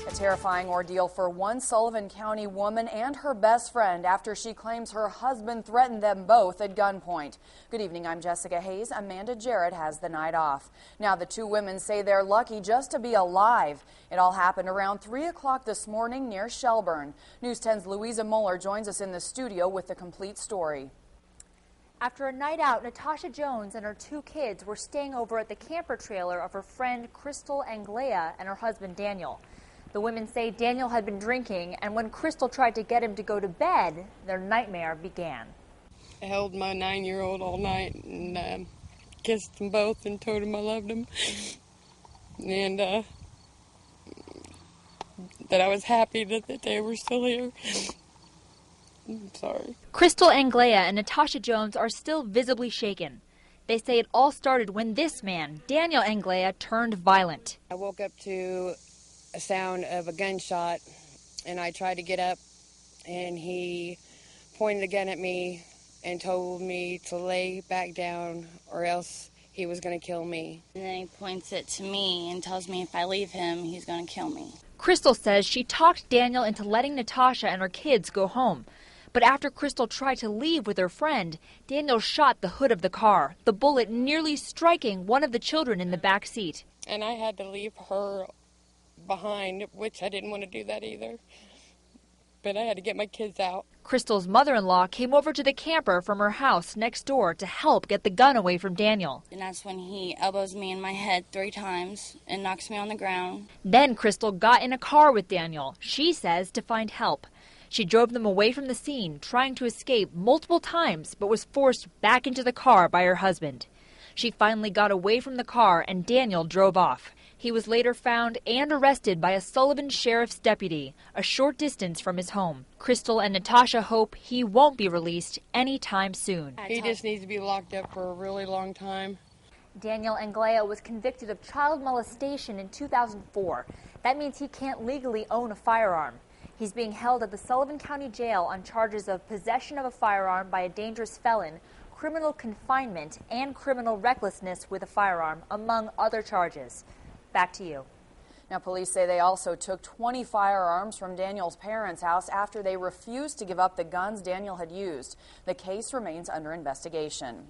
A terrifying ordeal for one Sullivan County woman and her best friend after she claims her husband threatened them both at gunpoint. Good evening, I'm Jessica Hayes. Amanda Jarrett has the night off. Now the two women say they're lucky just to be alive. It all happened around 3 o'clock this morning near Shelburne. News 10's Louisa Muller joins us in the studio with the complete story. After a night out, Natasha Jones and her two kids were staying over at the camper trailer of her friend Crystal Anglea and her husband Daniel. The women say Daniel had been drinking, and when Crystal tried to get him to go to bed, their nightmare began. I held my 9-year-old all night and kissed them both and told them I loved them. And that I was happy that they were still here. I'm sorry. Crystal Anglea and Natasha Jones are still visibly shaken. They say it all started when this man, Daniel Anglea, turned violent. I woke up to a sound of a gunshot, and I tried to get up, and he pointed a gun at me and told me to lay back down or else he was going to kill me. And then he points it to me and tells me if I leave him, he's going to kill me. Crystal says she talked Daniel into letting Natasha and her kids go home. But after Crystal tried to leave with her friend, Daniel shot the hood of the car, the bullet nearly striking one of the children in the back seat. And I had to leave her behind, which I didn't want to do that either. But I had to get my kids out. Crystal's mother-in-law came over to the camper from her house next door to help get the gun away from Daniel. And that's when he elbows me in my head 3 times and knocks me on the ground. Then Crystal got in a car with Daniel, she says, to find help. She drove them away from the scene, trying to escape multiple times, but was forced back into the car by her husband. She finally got away from the car and Daniel drove off. He was later found and arrested by a Sullivan Sheriff's deputy, a short distance from his home. Crystal and Natasha hope he won't be released anytime soon. He just needs to be locked up for a really long time. Daniel Anglea was convicted of child molestation in 2004. That means he can't legally own a firearm. He's being held at the Sullivan County Jail on charges of possession of a firearm by a dangerous felon, criminal confinement, and criminal recklessness with a firearm, among other charges. Back to you. Now, police say they also took 20 firearms from Daniel's parents' house after they refused to give up the guns Daniel had used. The case remains under investigation.